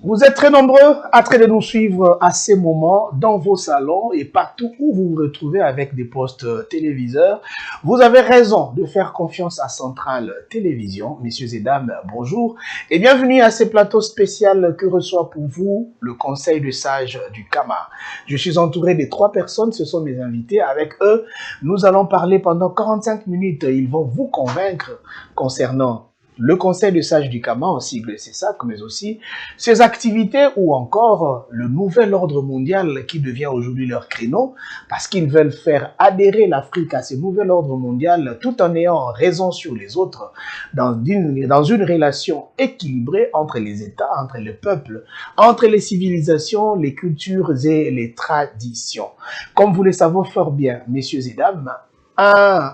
Vous êtes très nombreux à train de nous suivre à ces moments dans vos salons et partout où vous vous retrouvez avec des postes téléviseurs. Vous avez raison de faire confiance à Centrale Télévision. Messieurs et dames, bonjour et bienvenue à ce plateau spécial que reçoit pour vous le Conseil de sages du Kama. Je suis entouré de 3 personnes, ce sont mes invités. Avec eux, nous allons parler pendant 45 minutes. Ils vont vous convaincre concernant le Conseil de sages du Kama, en sigle CESAC, mais aussi ses activités ou encore le nouvel ordre mondial qui devient aujourd'hui leur créneau, parce qu'ils veulent faire adhérer l'Afrique à ce nouvel ordre mondial tout en ayant raison sur les autres dans une relation équilibrée entre les États, entre les peuples, entre les civilisations, les cultures et les traditions. Comme vous le savez fort bien, messieurs et dames,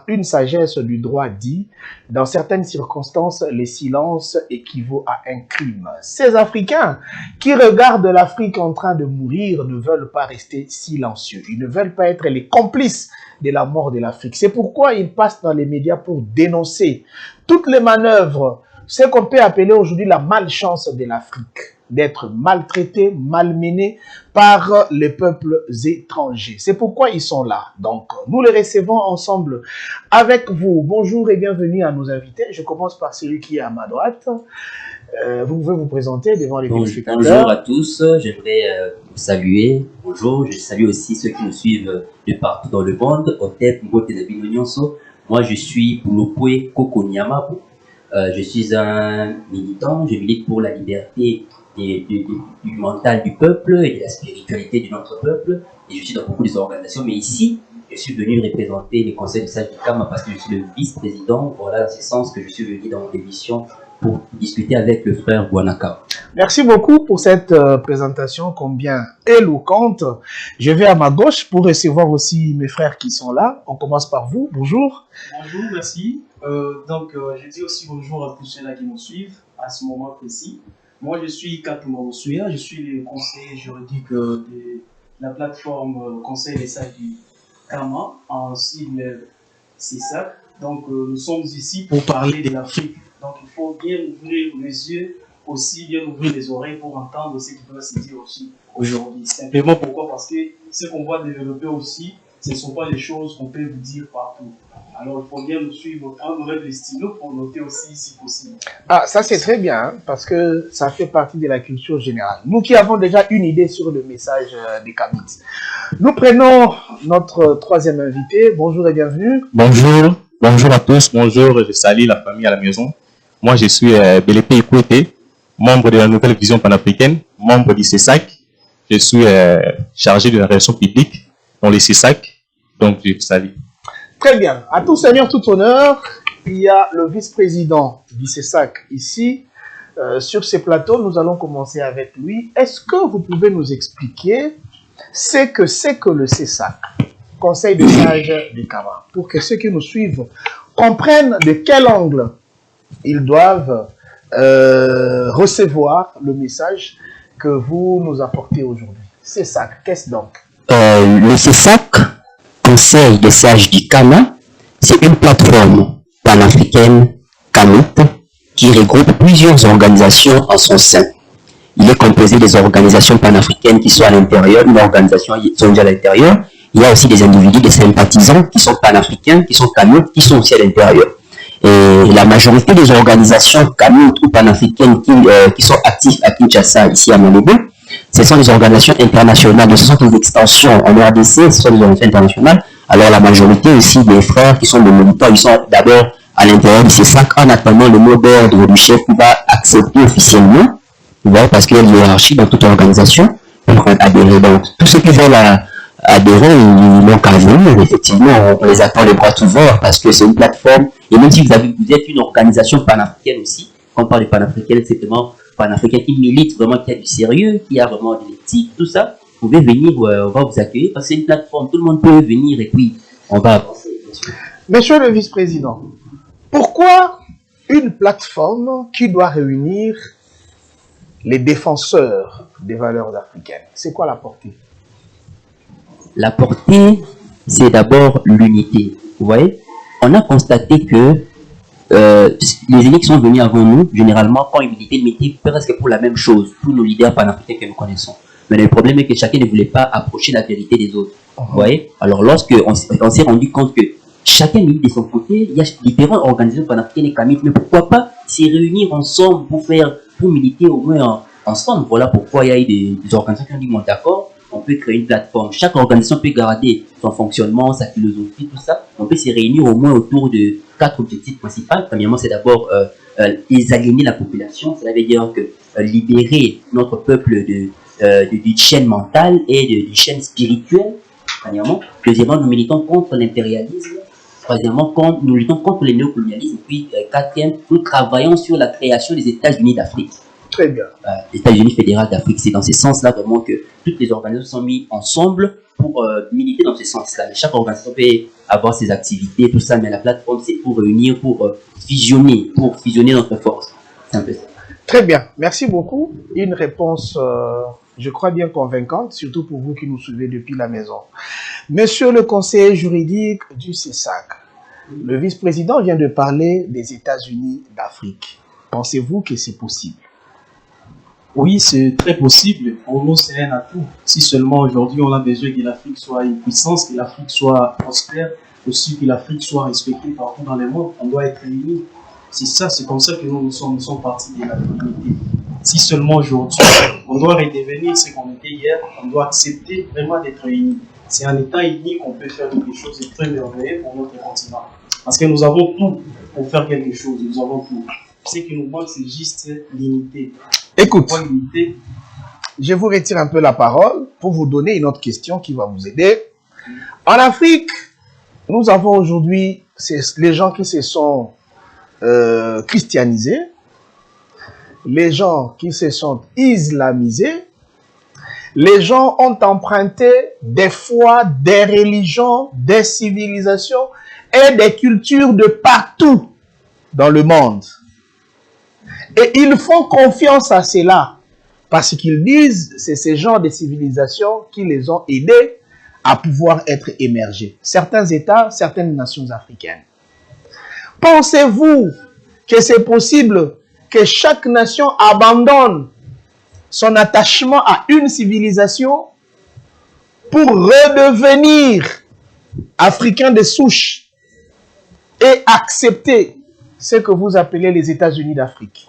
une sagesse du droit dit, dans certaines circonstances, le silence équivaut à un crime. Ces Africains qui regardent l'Afrique en train de mourir ne veulent pas rester silencieux. Ils ne veulent pas être les complices de la mort de l'Afrique. C'est pourquoi ils passent dans les médias pour dénoncer toutes les manœuvres, ce qu'on peut appeler aujourd'hui la malchance de l'Afrique, d'être maltraités, malmenés par les peuples étrangers. C'est pourquoi ils sont là. Donc, nous les recevons ensemble avec vous. Bonjour et bienvenue à nos invités. Je commence par celui qui est à ma droite. Vous pouvez vous présenter devant les téléspectateurs. Bonjour à tous, j'aimerais vous saluer. Bonjour, je salue aussi ceux qui nous suivent de partout dans le monde. Moi, je suis Boulopoué Kokonyamabu. Je suis un militant, je milite pour la liberté du mental du peuple et de la spiritualité de notre peuple, et je suis dans beaucoup d'organisations, mais ici je suis venu représenter les conseils de sages du Kama parce que je suis le vice-président. Voilà, c'est ce sens que je suis venu dans l'émission pour discuter avec le frère Bouanaka. Merci beaucoup pour cette présentation combien éloquente. Je vais à ma gauche pour recevoir aussi mes frères qui sont là. On commence par vous, bonjour. Bonjour, merci. Je dis aussi bonjour à tous ceux-là qui nous suivent à ce moment précis. Moi, je suis Katouma Osuya, je suis le conseiller juridique de la plateforme Conseil des sages du Kama, en sigle CESAC. Donc, nous sommes ici pour parler de l'Afrique. Donc, il faut bien ouvrir les yeux, aussi bien ouvrir les oreilles pour entendre ce qui doit se dire aussi aujourd'hui. Simplement pourquoi? Parce que ce qu'on va développer aussi, ce ne sont pas des choses qu'on peut vous dire partout. Alors, il faut bien nous suivre quand on lève les stylos pour noter aussi si possible. Ah, ça c'est très bien, hein, parce que ça fait partie de la culture générale. Nous qui avons déjà une idée sur le message des Kamites. Nous prenons notre troisième invité. Bonjour et bienvenue. Bonjour, bonjour à tous. Bonjour, je salue la famille à la maison. Moi, je suis Belépé Ekouete, membre de la Nouvelle Vision Panafricaine, membre du CESAC. Je suis chargé de la relation publique dans le CESAC, donc je vous salue. Très bien. À tout seigneur, tout honneur, il y a le vice-président du CESAC ici. Sur ce plateau, nous allons commencer avec lui. Est-ce que vous pouvez nous expliquer ce que c'est que le CESAC, Conseil des sages du Kama, pour que ceux qui nous suivent comprennent de quel angle ils doivent recevoir le message que vous nous apportez aujourd'hui. CESAC, qu'est-ce donc? Le CESAC, Conseil des sages du Kama, c'est une plateforme panafricaine kamite qui regroupe plusieurs organisations en son sein. Il est composé des organisations panafricaines qui sont à l'intérieur, une organisation mondiale à l'intérieur. Il y a aussi des individus, des sympathisants qui sont panafricains, qui sont kamites, qui sont aussi à l'intérieur. Et la majorité des organisations kamites ou panafricaines qui sont actives à Kinshasa, ici à Malébé, ce sont des organisations internationales, ce sont des extensions en RDC, ce sont des organisations internationales. Alors la majorité aussi des frères qui sont des militants, ils sont d'abord à l'intérieur de ces 5 en attendant le mot d'ordre du chef qui va accepter officiellement, parce qu'il y a une hiérarchie dans toute organisation pour adhérer. Donc tous ceux qui veulent adhérer, ils n'ont qu'à venir. Effectivement, on les attend les bras ouverts parce que c'est une plateforme. Et même si vous êtes une organisation panafricaine aussi, quand on parle de panafricaine, c'est vraiment panafricain qui milite vraiment, qui a du sérieux, qui a vraiment de l'éthique, tout ça, vous pouvez venir, on va vous accueillir parce que c'est une plateforme, tout le monde peut venir et puis on va avancer. Monsieur le vice-président, pourquoi une plateforme qui doit réunir les défenseurs des valeurs africaines? C'est quoi la portée? La portée, c'est d'abord l'unité. Vous voyez, on a constaté que les élites qui sont venus avant nous, généralement, quand ils militaient presque pour la même chose, tous nos leaders panafricains que nous connaissons. Mais le problème est que chacun ne voulait pas approcher la vérité des autres. Vous voyez? Alors, lorsqu'on s'est rendu compte que chacun milite de son côté, il y a différentes organisations panafricaines et CAMIF, mais pourquoi pas se réunir ensemble pour militer au moins ensemble? Voilà pourquoi il y a eu des organisations qui ont dit, bon, d'accord, on peut créer une plateforme. Chaque organisation peut garder son fonctionnement, sa philosophie, tout ça. On peut se réunir au moins autour de 4 objectifs principaux. Premièrement, c'est d'abord désaliéner la population. Cela veut dire que libérer notre peuple d'une chaîne mentale et d'une chaîne spirituelle. Premièrement. Deuxièmement, nous militons contre l'impérialisme. Troisièmement, nous luttons contre le néocolonialisme. Puis, quatrième, nous travaillons sur la création des États-Unis d'Afrique. Très bien. Les États-Unis fédéraux d'Afrique, c'est dans ce sens-là vraiment que toutes les organisations sont mises ensemble pour militer dans ce sens-là. Chaque organisation peut avoir ses activités, tout ça, mais la plateforme, c'est pour réunir, pour fusionner notre force. C'est un peu ça. Très bien. Merci beaucoup. Une réponse, je crois, bien convaincante, surtout pour vous qui nous suivez depuis la maison. Monsieur le conseiller juridique du CESAC, le vice-président vient de parler des États-Unis d'Afrique. Pensez-vous que c'est possible? Oui, c'est très possible. Pour nous, c'est un atout. Si seulement aujourd'hui, on a besoin que l'Afrique soit une puissance, que l'Afrique soit prospère, aussi que l'Afrique soit respectée partout dans le monde, on doit être unis. C'est ça, c'est comme ça que nous sommes partis de la communauté. Si seulement aujourd'hui, on doit redevenir ce qu'on était hier, on doit accepter vraiment d'être unis. C'est en étant unis qu'on peut faire quelque chose de très merveilleux pour notre continent. Parce que nous avons tout pour faire quelque chose, nous avons tout. Ce qui nous manque, c'est juste l'unité. Écoute, je vous retire un peu la parole pour vous donner une autre question qui va vous aider. En Afrique, nous avons aujourd'hui les gens qui se sont christianisés, les gens qui se sont islamisés, les gens ont emprunté des foi, des religions, des civilisations et des cultures de partout dans le monde. Et ils font confiance à cela parce qu'ils disent que c'est ces genres de civilisations qui les ont aidés à pouvoir être émergés. Certains États, certaines nations africaines. Pensez-vous que c'est possible que chaque nation abandonne son attachement à une civilisation pour redevenir africain de souche et accepter ce que vous appelez les États-Unis d'Afrique?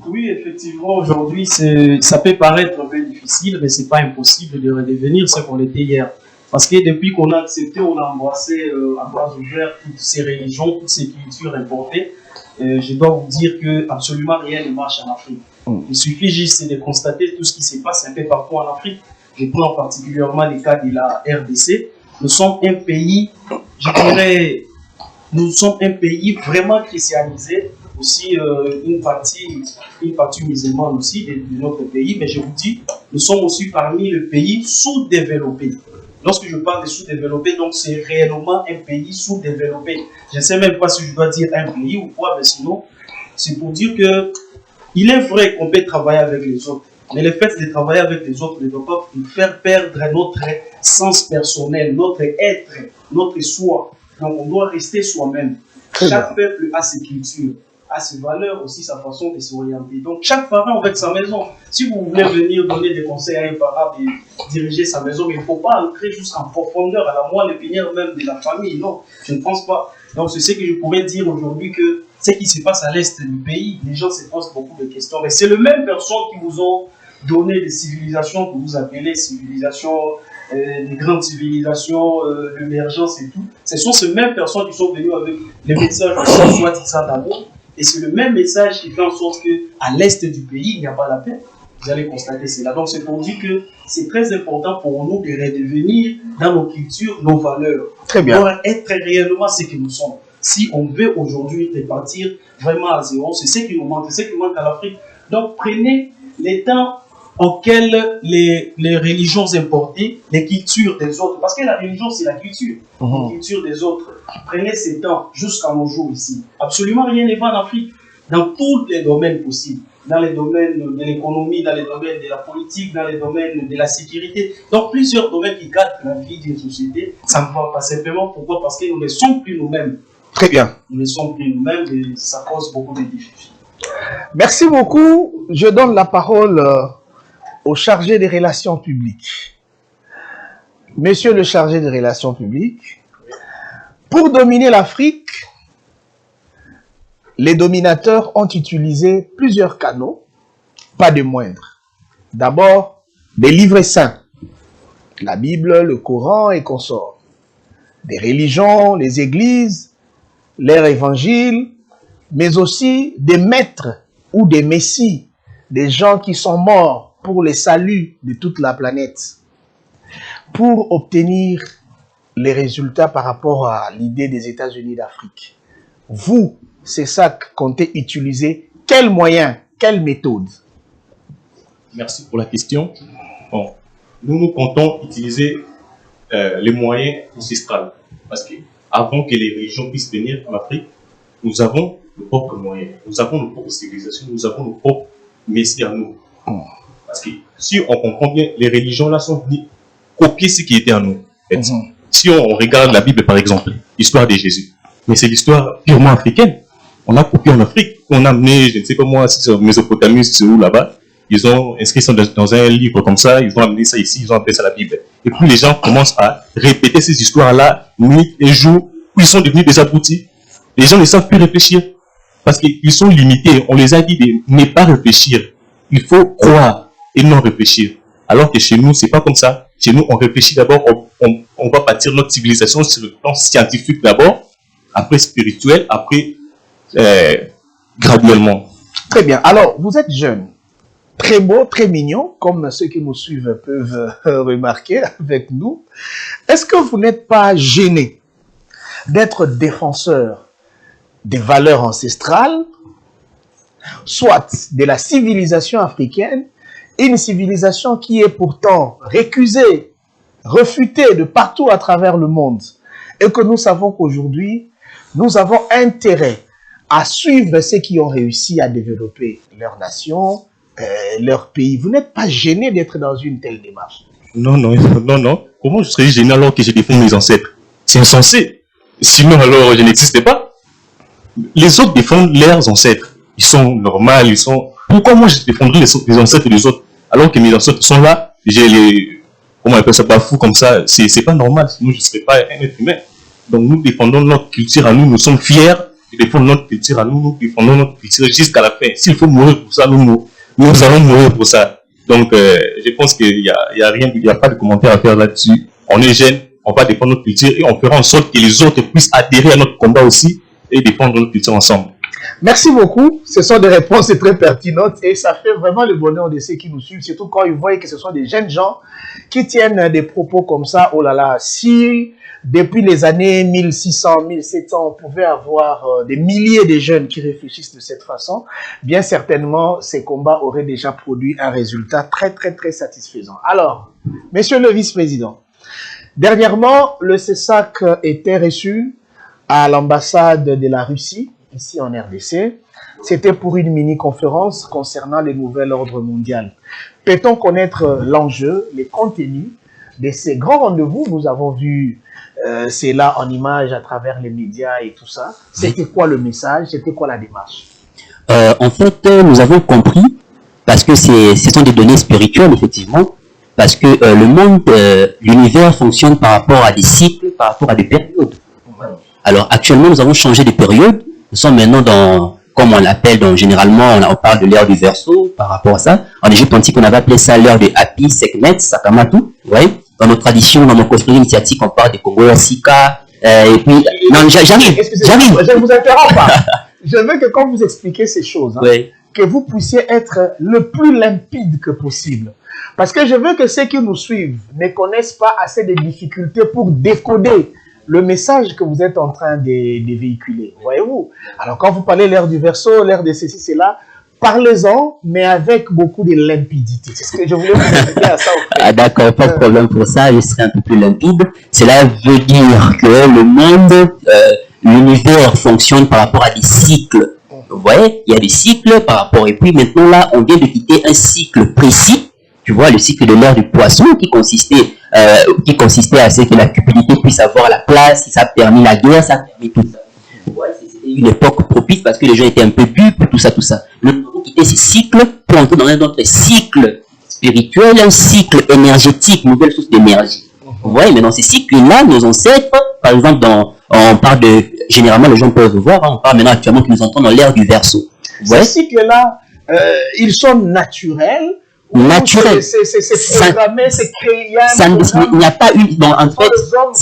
Oui, effectivement, aujourd'hui, ça peut paraître un peu difficile, mais ce n'est pas impossible de redevenir ce qu'on était hier. Parce que depuis qu'on a accepté, on a embrassé à bras ouverts toutes ces religions, toutes ces cultures importées. Je dois vous dire que absolument rien ne marche en Afrique. Il suffit juste de constater tout ce qui se passe un peu partout en Afrique. Je prends particulièrement le cas de la RDC. Nous sommes un pays, je dirais, nous sommes un pays vraiment christianisé. Aussi une partie musulmane aussi de notre pays, mais je vous dis, nous sommes aussi parmi les pays sous-développés. Lorsque je parle de sous-développé, donc c'est réellement un pays sous-développé. Je ne sais même pas si je dois dire un pays ou quoi, mais sinon, c'est pour dire que il est vrai qu'on peut travailler avec les autres, mais le fait de travailler avec les autres ne doit pas nous faire perdre notre sens personnel, notre être, notre soi. Donc on doit rester soi-même. Chaque peuple a ses cultures, a ses valeurs, aussi sa façon de s'orienter. Donc chaque parent avec sa maison. Si vous voulez venir donner des conseils à un parent de diriger sa maison, il ne faut pas entrer juste en profondeur, à la moelle épinière même de la famille. Non, je ne pense pas. Donc c'est ce que je pourrais dire aujourd'hui, que ce qui se passe à l'est du pays, les gens se posent beaucoup de questions. Mais c'est les mêmes personnes qui vous ont donné des civilisations que vous appelez civilisations, des grandes civilisations, l'émergence et tout. Ce sont ces mêmes personnes qui sont venues avec les messages de soi-disant d'amour. Et c'est le même message qui fait en sorte qu'à l'est du pays, il n'y a pas la paix. Vous allez constater cela. Donc c'est pour dire que c'est très important pour nous de redevenir dans nos cultures, nos valeurs. Très bien. Pour être réellement ce que nous sommes. Si on veut aujourd'hui repartir vraiment à zéro, c'est ce qui nous manque, c'est ce qui manque à l'Afrique. Donc prenez les temps auxquels les religions importées, les cultures des autres, parce que la religion c'est la culture, la culture des autres. Prenez ces temps jusqu'à nos jours ici. Absolument rien n'est va en Afrique, dans tous les domaines possibles, dans les domaines de l'économie, dans les domaines de la politique, dans les domaines de la sécurité, donc plusieurs domaines qui cadrent la vie d'une société. Ça ne va pas simplement. Pourquoi? Parce que nous ne sommes plus nous-mêmes. Très bien. Nous ne sommes plus nous-mêmes et ça cause beaucoup de difficultés. Merci beaucoup. Je donne la parole au chargé des relations publiques. Monsieur le chargé des relations publiques, pour dominer l'Afrique, les dominateurs ont utilisé plusieurs canaux, pas de moindres. D'abord, des livres saints, la Bible, le Coran et consorts. Des religions, les églises, leurs évangiles, mais aussi des maîtres ou des messies, des gens qui sont morts pour le salut de toute la planète, pour obtenir les résultats par rapport à l'idée des États-Unis d'Afrique. Vous, c'est ça que comptez utiliser. Quels moyens, quelle méthode? Merci pour la question. Bon, nous comptons utiliser les moyens ancestraux. Parce que avant que les religions puissent venir en Afrique, nous avons nos propres moyens, nous avons nos propres civilisations, nous avons nos propres messies à nous. Parce que si on comprend bien, les religions là sont venues copier ce qui était à nous. En fait. Si on regarde la Bible par exemple, l'histoire de Jésus, mais c'est l'histoire purement africaine. On a copié en Afrique, on a amené, je ne sais pas moi, si c'est en Mésopotamie, c'est où là-bas, ils ont inscrit ça dans un livre comme ça, ils ont amené ça ici, ils ont appelé ça la Bible. Et puis les gens commencent à répéter ces histoires-là, nuit et jour, où ils sont devenus des abrutis. Les gens ne savent plus réfléchir, parce qu'ils sont limités. On les a dit de ne pas réfléchir. Il faut croire et non réfléchir. Alors que chez nous, c'est pas comme ça. Chez nous, on réfléchit d'abord, on va bâtir notre civilisation sur le plan scientifique d'abord, après spirituel, après graduellement. Très bien. Alors, vous êtes jeune, très beau, très mignon, comme ceux qui nous suivent peuvent remarquer avec nous. Est-ce que vous n'êtes pas gêné d'être défenseur des valeurs ancestrales, soit de la civilisation africaine, une civilisation qui est pourtant récusée, refutée de partout à travers le monde, et que nous savons qu'aujourd'hui, nous avons intérêt à suivre ceux qui ont réussi à développer leur nation, leur pays. Vous n'êtes pas gêné d'être dans une telle démarche? Non. Comment je serais gêné alors que je défends mes ancêtres? C'est insensé. Sinon, alors, je n'existais pas. Les autres défendent leurs ancêtres. Ils sont normaux, ils sont... Pourquoi moi je défendrais les ancêtres des autres alors que mes ancêtres sont là? J'ai les... Comment on appelle ça? Pas fou comme ça. C'est pas normal, sinon je ne serais pas un être humain. Donc nous défendons notre culture à nous, nous sommes fiers de défendre notre culture à nous, nous défendons notre culture jusqu'à la fin. S'il faut mourir pour ça, nous allons mourir pour ça. Donc je pense qu'il n'y a rien, il n'y a pas de commentaire à faire là-dessus. On est jeunes, on va défendre notre culture et on fera en sorte que les autres puissent adhérer à notre combat aussi et défendre notre culture ensemble. Merci beaucoup. Ce sont des réponses très pertinentes et ça fait vraiment le bonheur de ceux qui nous suivent, surtout quand ils voient que ce sont des jeunes gens qui tiennent des propos comme ça. Oh là là, si depuis les années 1600, 1700, on pouvait avoir des milliers de jeunes qui réfléchissent de cette façon, bien certainement, ces combats auraient déjà produit un résultat très, très, très satisfaisant. Alors, monsieur le vice-président, dernièrement, le CESAC était reçu à l'ambassade de la Russie, ici en RDC. C'était pour une mini-conférence concernant le nouvel ordre mondial. Peut-on connaître l'enjeu, les contenus de ces grands rendez-vous? Nous avons vu cela en images à travers les médias et tout ça. C'était quoi le message? C'était quoi la démarche? En fait, nous avons compris, parce que ce sont des données spirituelles, effectivement, parce que le monde, l'univers fonctionne par rapport à des cycles, par rapport à des périodes. Alors, actuellement, nous avons changé de période. Nous sommes maintenant dans, comme on l'appelle, généralement, on parle de l'ère du Verseau par rapport à ça. En Égypte antique, on avait appelé ça l'ère de Hapi, Sekhmet, Sakamatu. Ouais. Dans nos traditions, dans nos cosmologies initiatiques, on parle de Congo, Sika, et puis... Non, j'arrive. Je ne vous interromps pas. Je veux que quand vous expliquez ces choses, ouais, que vous puissiez être le plus limpide que possible. Parce que je veux que ceux qui nous suivent ne connaissent pas assez de difficultés pour décoder le message que vous êtes en train de véhiculer. Voyez-vous? Alors, quand vous parlez l'ère du Verseau, l'ère de ceci, c'est là, parlez-en, mais avec beaucoup de limpidité. C'est ce que je voulais vous expliquer à ça. Ah d'accord, pas de problème pour ça, je serai un peu plus limpide. Cela veut dire que le monde, l'univers fonctionne par rapport à des cycles. Vous voyez, il y a des cycles par rapport, et puis maintenant là, on vient de quitter un cycle précis. Tu vois, le cycle de l'ère du poisson qui consistait à ce que la cupidité puisse avoir la place, ça a permis la guerre, ça a permis tout ça. Ouais, c'était une époque propice parce que les gens étaient un peu dupes, tout ça, tout ça. Nous avons quitté ces cycles pour entrer dans un autre cycle spirituel, un cycle énergétique, nouvelle source d'énergie. Vous voyez, mais dans ces cycles-là, nos ancêtres, par exemple, on parle de, généralement les gens peuvent voir, on parle maintenant actuellement que nous entrons dans l'ère du Verseau. Ces cycles-là, ils sont naturels. Naturel. C'est programmé, c'est créé. Il n'y a pas une. Non, en fait,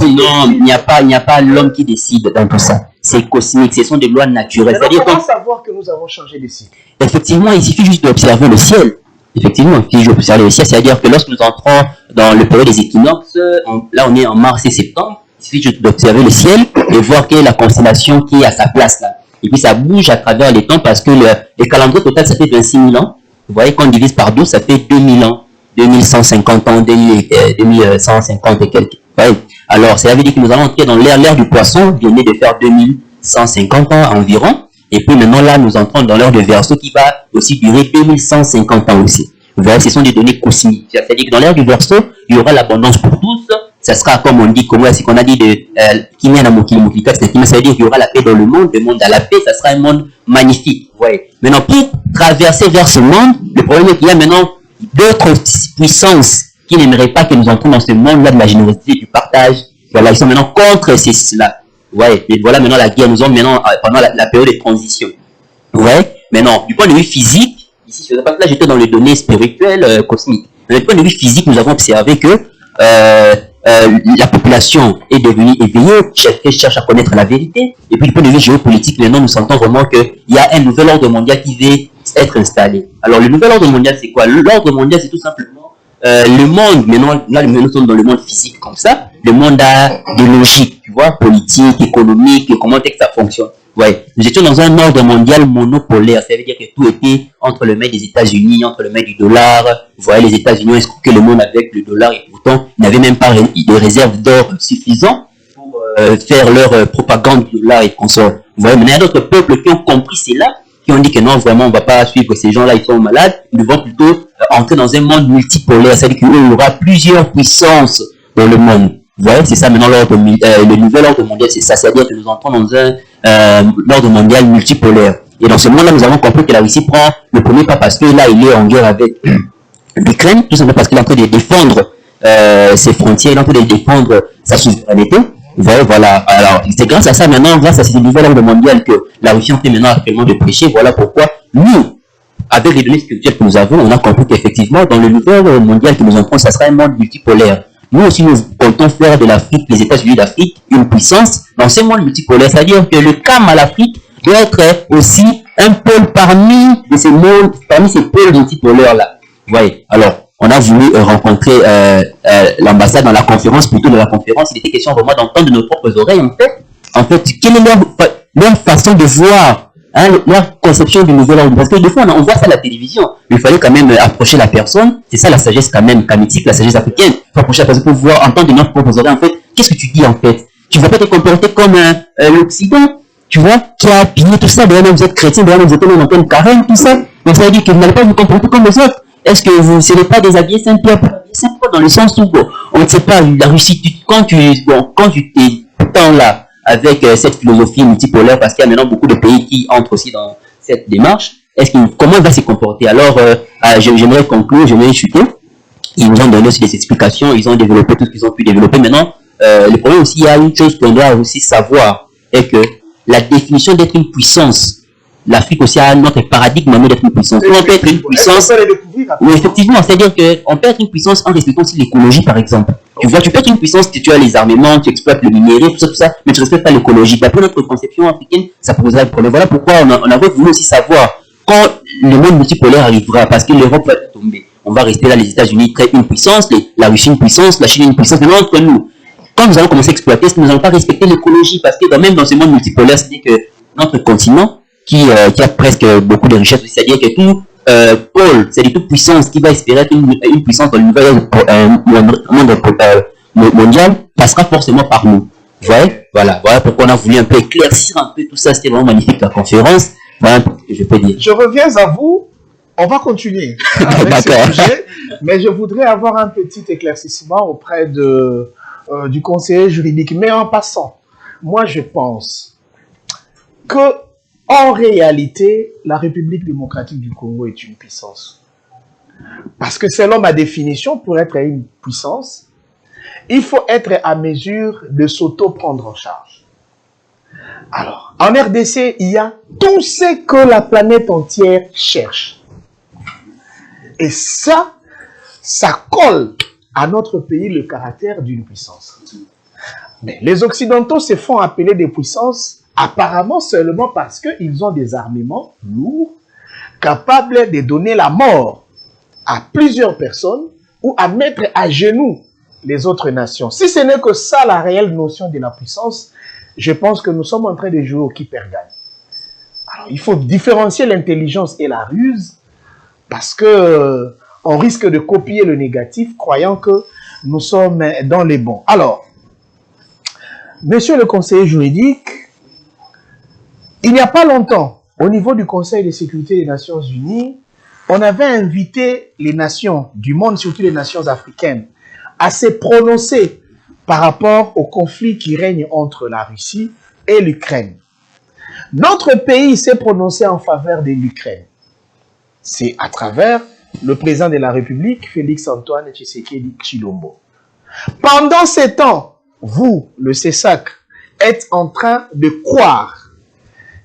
non, il n'y a pas l'homme qui décide dans tout ça. C'est cosmique, ce sont des lois naturelles. C'est-à-dire comment savoir que nous avons changé de cycle? Effectivement, il suffit juste d'observer le ciel. Effectivement, il suffit juste d'observer le ciel. C'est-à-dire que lorsque nous entrons dans le période des équinoxes, là on est en mars et septembre, il suffit juste d'observer le ciel et voir quelle est la constellation qui est à sa place là. Et puis ça bouge à travers les temps parce que le calendrier total ça fait 26 000 ans. Vous voyez, quand on divise par 12, ça fait 2000 ans, 2150 ans, 2150 et quelques. Ouais. Alors, ça veut dire que nous allons entrer dans l'ère du poisson, qui venait de faire 2150 ans environ. Et puis maintenant, là, nous entrons dans l'ère de Verseau qui va aussi durer 2150 ans aussi. Vous voyez, ce sont des données cosmiques. C'est-à-dire que dans l'ère du Verseau, il y aura l'abondance pour tous. Ça sera, comme on dit, comme c'est qu'on a dit de ça veut dire qu'il y aura la paix dans le monde à la paix, ça sera un monde magnifique. Vous voyez. Maintenant, pour traverser vers ce monde, le problème est qu'il y a maintenant d'autres puissances qui n'aimeraient pas que nous entrions dans ce monde-là de la générosité, du partage. Voilà, ils sont maintenant contre cela. Vous voyez. Et voilà maintenant la guerre. Nous sommes maintenant pendant la période de transition. Vous voyez. Maintenant, du point de vue physique, ici, je ne sais pas, là j'étais dans les données spirituelles cosmiques. Mais du point de vue physique, nous avons observé que la population est devenue éveillée, cherche à connaître la vérité. Et puis du point de vue géopolitique, maintenant nous sentons vraiment qu'il y a un nouvel ordre mondial qui va être installé. Alors le nouvel ordre mondial c'est quoi? L'ordre mondial c'est tout simplement le monde, maintenant là nous sommes dans le monde physique comme ça, le monde a des logiques, tu vois, politique, économique, comment est-ce que ça fonctionne. Ouais. Nous étions dans un ordre mondial monopolaire, ça veut dire que tout était entre le maître des États-Unis, entre le maître du dollar. Vous voyez, les États-Unis ont escroqué le monde avec le dollar et pourtant, ils n'avaient même pas de réserve d'or suffisant pour faire leur propagande du dollar et consorts. Vous voyez, mais il y a d'autres peuples qui ont compris cela, qui ont dit que non, vraiment, on ne va pas suivre ces gens-là, ils sont malades. Nous devons plutôt entrer dans un monde multipolaire, c'est-à-dire qu'il y aura plusieurs puissances dans le monde. Vous voyez, c'est ça maintenant le nouvel ordre mondial, c'est ça, c'est-à-dire que nous entrons dans un ordre mondial multipolaire. Et dans ce monde-là, nous avons compris que la Russie prend le premier pas parce que là, il est en guerre avec l'Ukraine, tout simplement parce qu'il est en train de défendre ses frontières, il est en train de défendre sa souveraineté. Vous voyez, voilà. Alors, c'est grâce à ça maintenant, grâce à ce nouvel ordre mondial que la Russie en fait maintenant actuellement de prêcher. Voilà pourquoi nous, avec les données spirituelles que nous avons, on a compris qu'effectivement, dans le nouvel ordre mondial que nous entrons, ça sera un monde multipolaire. Nous aussi, nous comptons faire de l'Afrique, les États-Unis d'Afrique, une puissance dans ce monde multipolaire. C'est-à-dire que le CAM à l'Afrique doit être aussi un pôle parmi ces pôles multipolaires-là. Vous voyez. Alors, on a voulu rencontrer l'ambassade dans la conférence, plutôt de la conférence. Il était question vraiment d'entendre de nos propres oreilles, en fait, quelle est leur façon de voir, hein, leur conception du nouvel ordre. Parce que des fois, on voit ça à la télévision. Il fallait quand même approcher la personne. C'est ça la sagesse quand même kamitique, la sagesse africaine. Il faut approcher la personne pour voir, entendre de nos propres oreilles, en fait, qu'est-ce que tu dis, en fait? Tu ne vas pas te comporter comme l'Occident, tu vois, qui a pillé tout ça. D'ailleurs, vous êtes chrétien, d'ailleurs, vous êtes en pleine carême, tout ça. Donc, ça veut dire que vous n'allez pas vous comporter comme les autres. Est-ce que vous ne serez pas déshabillé Saint-Pierre pour habiller Saint-Paul dans le sens où, bon, on ne sait pas, la Russie, quand tu t'es temps là, avec cette philosophie multipolaire, parce qu'il y a maintenant beaucoup de pays qui entrent aussi dans cette démarche, comment il va se comporter? Alors, j'aimerais conclure, j'aimerais chuter. Ils nous ont donné aussi des explications, ils ont développé tout ce qu'ils ont pu développer. Maintenant, le problème aussi, il y a une chose qu'on doit aussi savoir, est que la définition d'être une puissance, l'Afrique aussi a notre paradigme d'être une puissance. On peut être une puissance. Oui, effectivement, c'est-à-dire qu'on peut être une puissance en respectant aussi l'écologie, par exemple. Tu vois, tu peux être une puissance que tu as les armements, tu exploites le minerai, tout ça, mais tu ne respectes pas l'écologie. D'après notre conception africaine, ça poserait un problème. Voilà pourquoi on avait voulu aussi savoir quand le monde multipolaire arrivera, parce que l'Europe va tomber. On va rester là, les États-Unis très une puissance, la Russie une puissance, la Chine une puissance, mais entre nous. Quand nous allons commencer à exploiter, est-ce que nous n'allons pas respecter l'écologie? Parce que même dans ce monde multipolaire, c'est-à-dire que notre continent, qui a presque beaucoup de richesses, c'est-à-dire que tout pôle, c'est-à-dire toute puissance qui va espérer être une puissance dans le nouvel monde mondial, passera forcément par nous. Vous voyez? Voilà pourquoi on a voulu un peu éclaircir un peu tout ça. C'était vraiment magnifique la conférence. Voilà un peu ce que je peux dire. Je reviens à vous. On va continuer avec ce sujet, mais je voudrais avoir un petit éclaircissement auprès du conseiller juridique. Mais en passant, moi je pense, que, en réalité, la République démocratique du Congo est une puissance. Parce que selon ma définition, pour être une puissance, il faut être à mesure de s'auto-prendre en charge. Alors, en RDC, il y a tout ce que la planète entière cherche. Et ça colle à notre pays le caractère d'une puissance. Mais les Occidentaux se font appeler des puissances apparemment seulement parce qu'ils ont des armements lourds capables de donner la mort à plusieurs personnes ou à mettre à genoux les autres nations. Si ce n'est que ça la réelle notion de la puissance, je pense que nous sommes en train de jouer au qui perd gagne. Alors, il faut différencier l'intelligence et la ruse parce que on risque de copier le négatif croyant que nous sommes dans les bons. Alors, monsieur le conseiller juridique, il n'y a pas longtemps, au niveau du Conseil de sécurité des Nations Unies, on avait invité les nations du monde, surtout les nations africaines, à se prononcer par rapport au conflit qui règne entre la Russie et l'Ukraine. Notre pays s'est prononcé en faveur de l'Ukraine. C'est à travers le président de la République, Félix-Antoine Tshisekedi Tshilombo. Pendant ce temps, vous, le CESAC, êtes en train de croire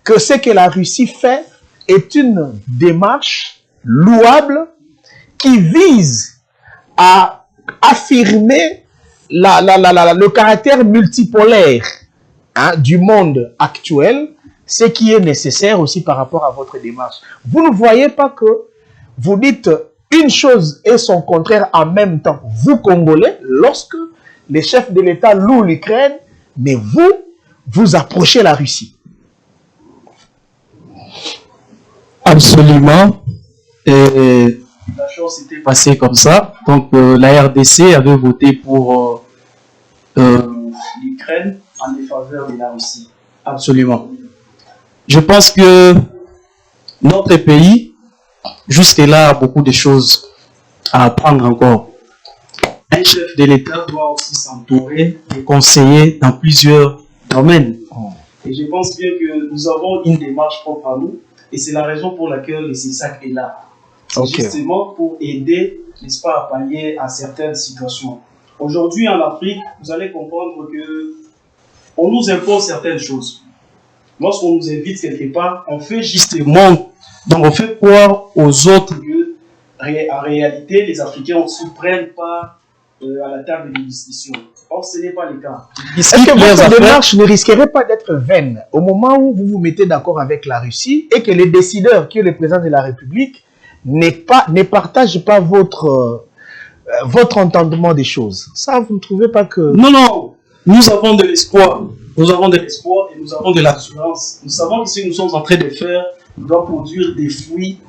que ce que la Russie fait est une démarche louable qui vise à affirmer le caractère multipolaire du monde actuel, ce qui est nécessaire aussi par rapport à votre démarche. Vous ne voyez pas que vous dites une chose et son contraire en même temps, vous Congolais, lorsque les chefs de l'État louent l'Ukraine, mais vous approchez la Russie. Absolument. La chose s'était passée comme ça. Donc la RDC avait voté pour l'Ukraine en défaveur de la Russie. Absolument. Je pense que notre pays, jusque-là, a beaucoup de choses à apprendre encore. Un chef de l'État doit aussi s'entourer de conseillers dans plusieurs domaines. Et je pense bien que nous avons une démarche propre à nous. Et c'est la raison pour laquelle le CESAC est là. C'est justement pour aider, n'est-ce pas, à pallier à certaines situations. Aujourd'hui, en Afrique, vous allez comprendre que on nous impose certaines choses. Lorsqu'on nous invite quelque part, on fait justement, donc on fait croire aux autres que, en réalité, les Africains ne se prennent pas à la table de discussion. Or, ce n'est pas le cas. Est-ce que votre démarche ne risquerait pas d'être vaine au moment où vous vous mettez d'accord avec la Russie et que les décideurs, qui est le président de la République, ne partagent pas votre entendement des choses? Ça, vous ne trouvez pas que... Non, non. Nous avons de l'espoir. Nous avons de l'espoir et nous avons de l'assurance. Nous savons que ce que nous sommes en train de faire doit produire des fruits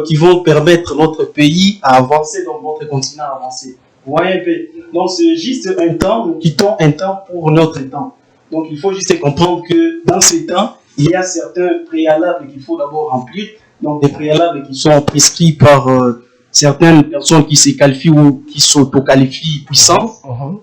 qui vont permettre notre pays à avancer, dans notre continent à avancer. Vous voyez un peu. Donc c'est juste un temps, nous quittons un temps pour notre temps. Donc il faut juste comprendre que dans ces temps, il y a certains préalables qu'il faut d'abord remplir. Donc des préalables qui sont prescrits par certaines personnes qui se qualifient ou qui s'auto-qualifient puissantes,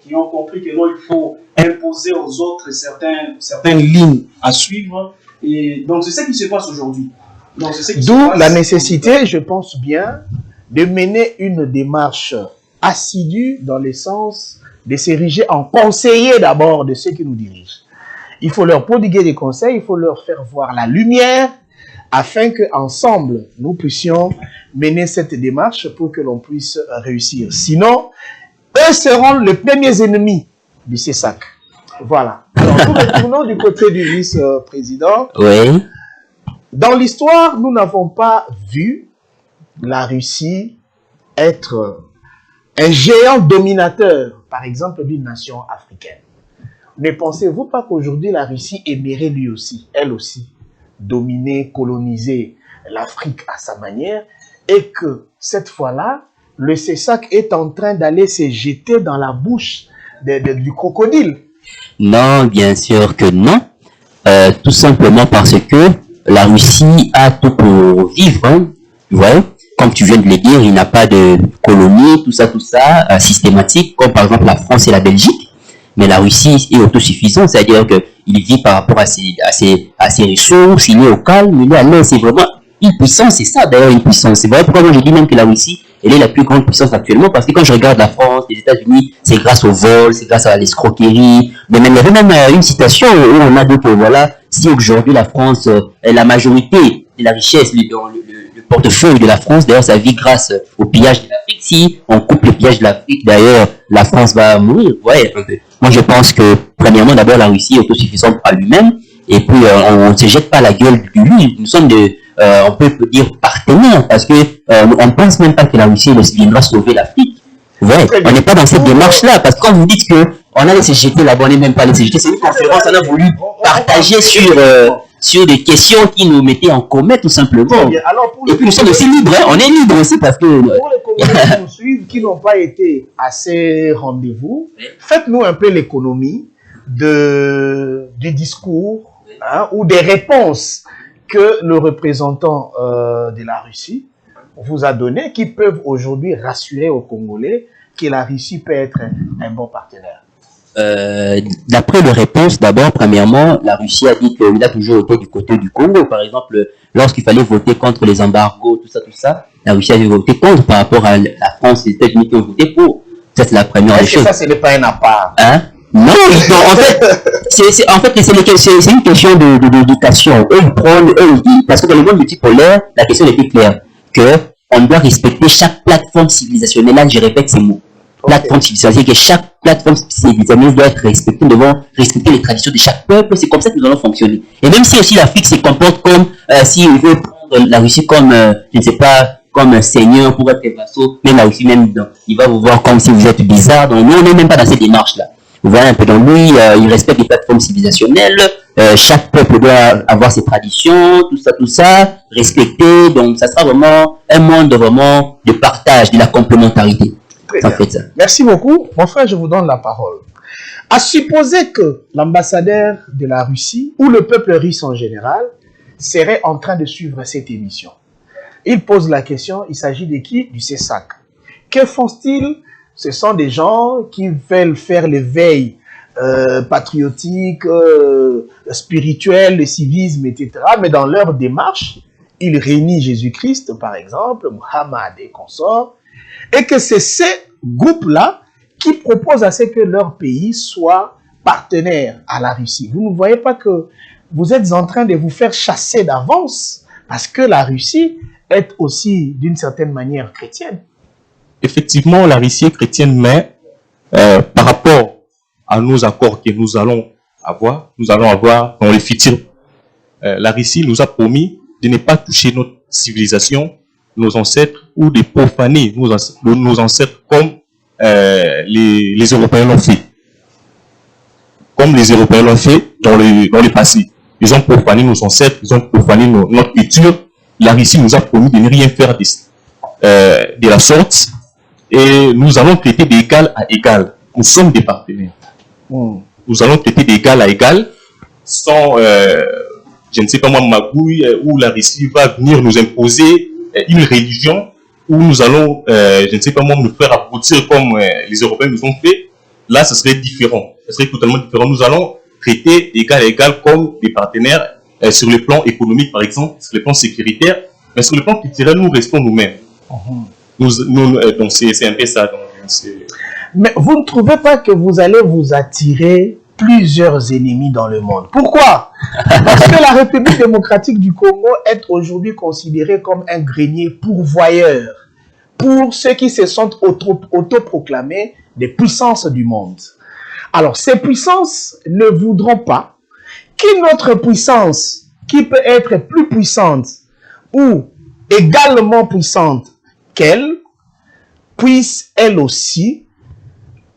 qui ont compris que non, il faut imposer aux autres certaines lignes à suivre. Et donc c'est ce qui se passe aujourd'hui. D'où la nécessité, je pense bien, de mener une démarche assidue dans le sens de s'ériger en conseiller d'abord de ceux qui nous dirigent. Il faut leur prodiguer des conseils, il faut leur faire voir la lumière afin qu'ensemble, nous puissions mener cette démarche pour que l'on puisse réussir. Sinon, eux seront les premiers ennemis du CESAC. Voilà. Alors, nous retournons du côté du vice-président. Oui. Dans l'histoire, nous n'avons pas vu la Russie être un géant dominateur, par exemple, d'une nation africaine. Ne pensez-vous pas qu'aujourd'hui, la Russie aimerait lui aussi, elle aussi, dominer, coloniser l'Afrique à sa manière, et que cette fois-là, le CESAC est en train d'aller se jeter dans la bouche du crocodile? Non, bien sûr que non. Tout simplement parce que la Russie a tout pour vivre. Hein. Tu vois, comme tu viens de le dire, il n'a pas de colonie, tout ça, systématique, comme par exemple la France et la Belgique. Mais la Russie est autosuffisante, c'est-à-dire qu'il vit par rapport à ses ressources, il est au calme, il est à l'aise, c'est vraiment une puissance, c'est ça d'ailleurs une puissance. C'est vrai pourquoi moi je dis même que la Russie, elle est la plus grande puissance actuellement, parce que quand je regarde la France, les États-Unis, c'est grâce au vol, c'est grâce à l'escroquerie. Mais même, il y avait même une citation où on a dit que voilà, si aujourd'hui la France, la majorité de la richesse, le portefeuille de la France, d'ailleurs, ça vit grâce au pillage de l'Afrique. Si on coupe le pillage de l'Afrique, d'ailleurs, la France va mourir. Ouais, un peu. Moi, je pense que, premièrement, d'abord, la Russie est autosuffisante à lui-même, et puis on ne se jette pas la gueule de lui. Nous sommes on peut dire partenaires, parce que on ne pense même pas que la Russie viendra sauver l'Afrique. Ouais, on n'est pas dans cette démarche-là, parce que quand vous dites que on a laissé jeter là-bas, on n'est même pas laissé jeter, c'est une conférence, on a voulu partager sur des questions qui nous mettaient en commun, tout simplement. Alors, et puis nous sommes aussi libres, hein, on est libres aussi, parce que... Pour les Congolais qui nous suivent, qui n'ont pas été à ces rendez-vous, faites-nous un peu l'économie du discours, hein, ou des réponses que le représentant de la Russie vous a donné, qui peuvent aujourd'hui rassurer aux Congolais que la Russie peut être un bon partenaire. D'après les réponses, d'abord, premièrement, la Russie a dit qu'il a toujours été du côté du Congo. Par exemple, lorsqu'il fallait voter contre les embargos, tout ça, la Russie a voté contre par rapport à la France et les États-Unis qui ont voté pour. Ça, c'est la première des choses. Ça, ce n'est pas un appart. Hein? Non, en fait, c'est une question d'éducation. Eux, ils prennent, parce que dans le monde multipolaire, la question était claire, que on doit respecter chaque plateforme civilisationnelle. Là, je répète ces mots. Plateforme civilisationnelle, que chaque plateforme civilisationnelle doit être respectée, nous devons respecter les traditions de chaque peuple. C'est comme ça que nous allons fonctionner. Et même si aussi l'Afrique se comporte comme, si on veut prendre la Russie comme, je ne sais pas, comme un seigneur pour être vassaux, même la Russie, même, il va vous voir comme si vous êtes bizarre. Donc, nous, on n'est même pas dans cette démarche-là. Vous voyez un peu, donc lui, il respecte les plateformes civilisationnelles, chaque peuple doit avoir ses traditions, tout ça, respecter, donc ça sera vraiment un monde vraiment de partage, de la complémentarité. Ça fait ça. Merci beaucoup. Mon frère, je vous donne la parole. À supposer que l'ambassadeur de la Russie, ou le peuple russe en général, serait en train de suivre cette émission. Il pose la question, il s'agit de qui? Du CESAC. Que font-ils? Ce sont des gens qui veulent faire l'éveil patriotique, spirituel, le civisme, etc. Mais dans leur démarche, ils réunissent Jésus-Christ, par exemple, Muhammad et consorts, et que c'est ces groupes-là qui proposent à ce que leur pays soit partenaire à la Russie. Vous ne voyez pas que vous êtes en train de vous faire chasser d'avance parce que la Russie est aussi, d'une certaine manière, chrétienne. Effectivement, la Russie est chrétienne, mais par rapport à nos accords que nous allons avoir dans le futur, la Russie nous a promis de ne pas toucher notre civilisation, nos ancêtres, ou de profaner nos ancêtres comme les Européens l'ont fait. Comme les Européens l'ont fait dans le passé. Ils ont profané nos ancêtres, ils ont profané notre culture. La Russie nous a promis de ne rien faire de la sorte. Et nous allons traiter d'égal à égal. Nous sommes des partenaires. Nous allons traiter d'égal à égal sans, je ne sais pas moi, magouille, où la Russie va venir nous imposer une religion, où nous allons, je ne sais pas moi, nous faire aboutir comme les Européens nous ont fait. Là, ce serait différent. Ce serait totalement différent. Nous allons traiter d'égal à égal comme des partenaires sur le plan économique, par exemple, sur le plan sécuritaire. Mais sur le plan culturel, nous restons nous-mêmes. Donc, c'est un peu ça. Mais vous ne trouvez pas que vous allez vous attirer plusieurs ennemis dans le monde? Pourquoi? Parce que la République démocratique du Congo est aujourd'hui considérée comme un grenier pourvoyeur pour ceux qui se sentent autoproclamés des puissances du monde. Alors, ces puissances ne voudront pas qu'une autre puissance qui peut être plus puissante ou également puissante qu'elle puisse elle aussi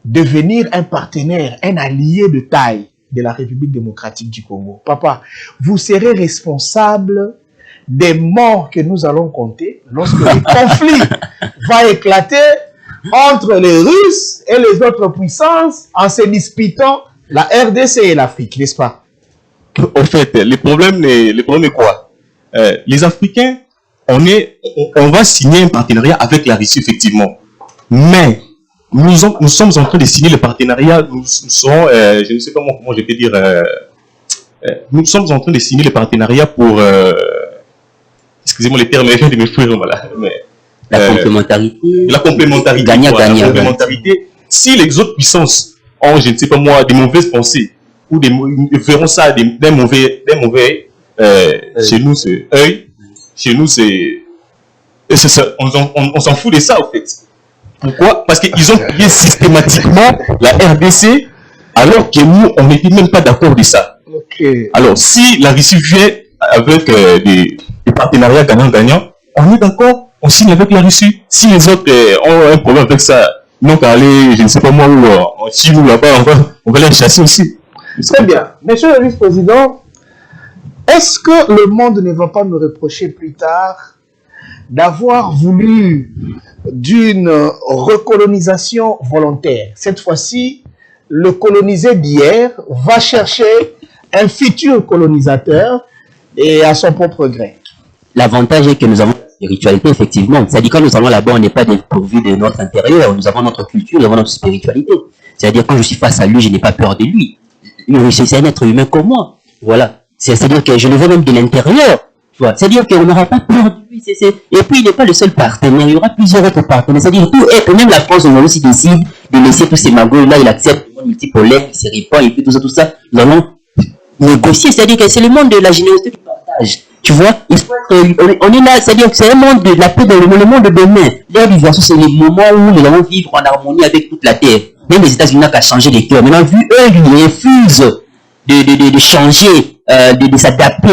devenir un partenaire, un allié de taille de la République démocratique du Congo. Papa, vous serez responsable des morts que nous allons compter lorsque le conflit va éclater entre les Russes et les autres puissances en se disputant la RDC et l'Afrique, n'est-ce pas? En fait, le problème est quoi? Les Africains, on va signer un partenariat avec la Russie, effectivement. Mais nous sommes en train de signer le partenariat. Nous serons, je ne sais pas comment je peux dire, nous sommes en train de signer le partenariat pour, excusez-moi les termes, je viens de me fuir, voilà. Mais, la complémentarité. La complémentarité. Gagnant-gagnant. La complémentarité. Si les autres puissances ont, je ne sais pas moi, des mauvaises pensées, ou verront ça d'un mauvais chez nous, c'est œil. Chez nous, c'est ça. On s'en fout de ça, en fait. Pourquoi? Parce qu'ils ont pillé systématiquement la RDC, alors que nous, on n'était même pas d'accord de ça. Okay. Alors, si la Russie vient avec des partenariats gagnant-gagnant, on est d'accord, on signe avec la Russie. Si les autres ont un problème avec ça, non qu'à aller, je ne sais pas moi où, en Chine ou là-bas, on va les chasser aussi. Très bien. Monsieur le vice-président, est-ce que le monde ne va pas me reprocher plus tard d'avoir voulu d'une recolonisation volontaire? Cette fois-ci, le colonisé d'hier va chercher un futur colonisateur et à son propre gré. L'avantage est que nous avons la spiritualité, effectivement. C'est-à-dire quand nous allons là-bas, on n'est pas dépourvu de notre intérieur. Nous avons notre culture, nous avons notre spiritualité. C'est-à-dire quand je suis face à lui, je n'ai pas peur de lui. C'est un être humain comme moi. Voilà. C'est-à-dire que je le vois même de l'intérieur. C'est-à-dire qu'on n'aura pas peur de lui. Et puis, il n'est pas le seul partenaire. Il y aura plusieurs autres partenaires. C'est-à-dire tout être, même la France, on aussi décide de laisser tous ces magouilles-là. Il accepte le monde multipolaire, il se répand, et puis tout ça. Nous allons négocier. C'est-à-dire que c'est le monde de la générosité du partage. Tu vois, on est là, c'est-à-dire que c'est un monde de la paix dans le monde de demain. L'ère du verso, c'est le moment où nous allons vivre en harmonie avec toute la terre. Même les États-Unis n'ont qu'à changer les cœurs. Maintenant, vu eux, ils refusent de changer, de s'adapter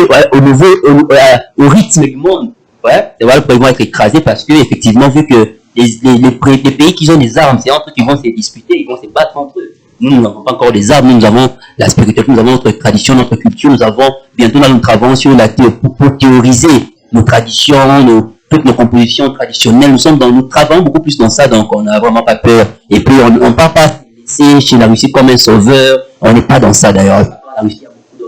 au rythme du monde. Ouais, et voilà pourquoi ils vont être écrasés parce que, effectivement, vu que les pays qui ont des armes, c'est entre eux qui vont se disputer, ils vont se battre entre eux. Nous n'avons pas encore des armes, nous avons la spiritualité, nous avons notre tradition, notre culture, nous avons bientôt nous travaillons sur pour théoriser nos traditions, toutes nos compositions traditionnelles. Nous travaillons beaucoup plus dans ça, donc on n'a vraiment pas peur. Et puis on ne part pas laisser chez la Russie comme un sauveur, on n'est pas dans ça d'ailleurs.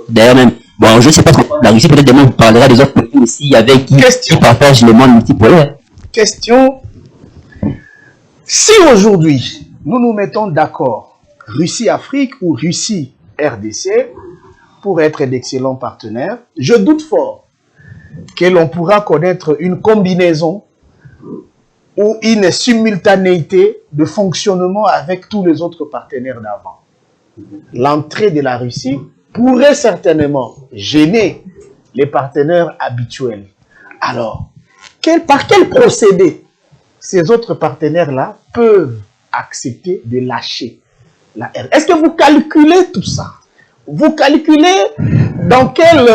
D'ailleurs même, bon, je ne sais pas trop, la Russie peut-être demain vous parlera des autres pays aussi avec qui partagent les mondes multipolaires. Question. Si aujourd'hui, nous nous mettons d'accord, Russie-Afrique ou Russie-RDC, pour être d'excellents partenaires, je doute fort que l'on pourra connaître une combinaison ou une simultanéité de fonctionnement avec tous les autres partenaires d'avant. L'entrée de la Russie pourrait certainement gêner les partenaires habituels. Alors, par quel procédé ces autres partenaires-là peuvent accepter de lâcher la RDC? Est-ce que vous calculez tout ça? Vous calculez dans quel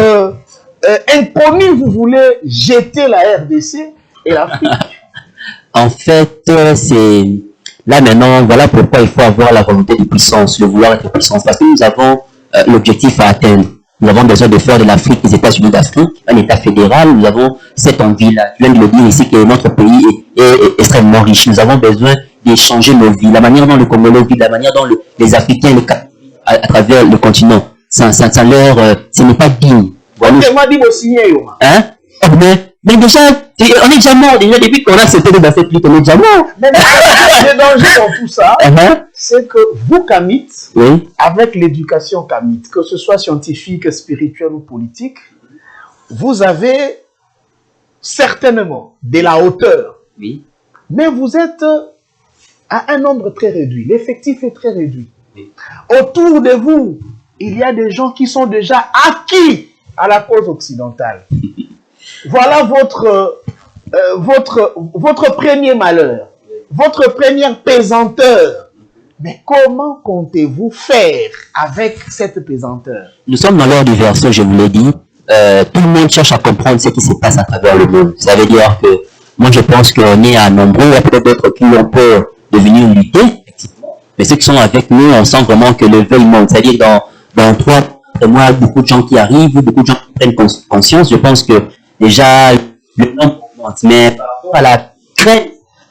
inconnu vous voulez jeter la RDC et l'Afrique? En fait, c'est là maintenant, voilà pourquoi il faut avoir la volonté de puissance, le vouloir être puissance, parce que nous avons l'objectif à atteindre. Nous avons besoin de faire de l'Afrique les États-Unis d'Afrique, un État fédéral. Nous avons cette envie-là. Je viens de le dire ici que notre pays est extrêmement riche. Nous avons besoin d'échanger nos vies, la manière dont le Congolais vit, la manière dont les Africains à travers le continent. Ce n'est pas digne. Voilà. Hein? Mais déjà, on est déjà mort. Déjà, depuis qu'on a accepté de cette lutte, on est déjà mort. Mais le danger dans tout ça, c'est que vous, Kamit, oui, avec l'éducation Kamit, que ce soit scientifique, spirituelle ou politique, vous avez certainement de la hauteur. Oui. Mais vous êtes à un nombre très réduit. L'effectif est très réduit. Oui. Autour de vous, il y a des gens qui sont déjà acquis à la cause occidentale. Voilà votre premier malheur, votre première pesanteur. Mais comment comptez-vous faire avec cette pesanteur? Nous sommes dans l'ère du verso, je vous l'ai dit. Tout le monde cherche à comprendre ce qui se passe à travers le monde. Ça veut dire que moi je pense qu'on est à nombreux, il y a peut-être d'autres qui ont peur de venir lutter, effectivement. Mais ceux qui sont avec nous, on sent vraiment que le veille monte. C'est-à-dire dans 3 mois, beaucoup de gens qui arrivent, beaucoup de gens qui prennent conscience. Je pense que déjà le nombre augmente. Mais par rapport à la crainte,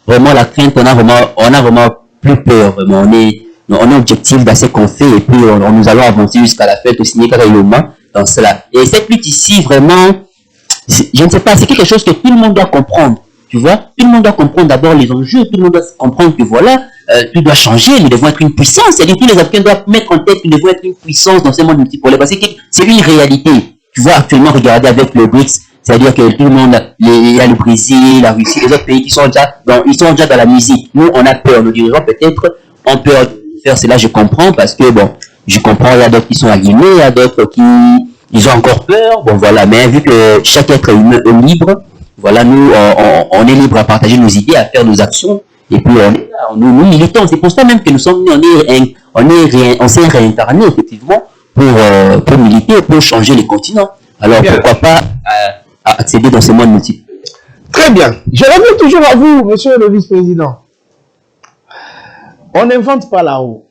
vraiment la crainte, on a vraiment plus peur. Vraiment. On est objectif dans ce qu'on fait et puis nous allons avancer jusqu'à la fête, signer carrément dans cela. Et cette lutte ici, vraiment, je ne sais pas, c'est quelque chose que tout le monde doit comprendre. Tu vois, tout le monde doit comprendre d'abord les enjeux, tout le monde doit comprendre que voilà, tout doit changer, nous devons être une puissance. C'est-à-dire que tous les Africains doivent mettre en tête qu'ils devons être une puissance dans ce monde multipolaire. Parce que c'est une réalité. Tu vois, actuellement, regardez avec le BRICS, c'est-à-dire que tout le monde, il y a le Brésil, la Russie, les autres pays qui sont déjà dans la musique. Nous, on a peur. Nos dirigeants, peut-être, ont peur de faire cela, je comprends, parce que, bon, je comprends, il y a d'autres qui sont allumés, il y a d'autres qui, ils ont encore peur. Bon, voilà. Mais vu que chaque être humain est libre, voilà, nous, on est libre à partager nos idées, à faire nos actions. Et puis, nous militons. C'est pour ça même que nous sommes, on s'est réincarné, effectivement, pour militer, pour changer les continents. Alors, bien. Pourquoi pas accéder dans ce monde multiple. Très bien. Je reviens toujours à vous, monsieur le vice-président. On n'invente pas là-haut.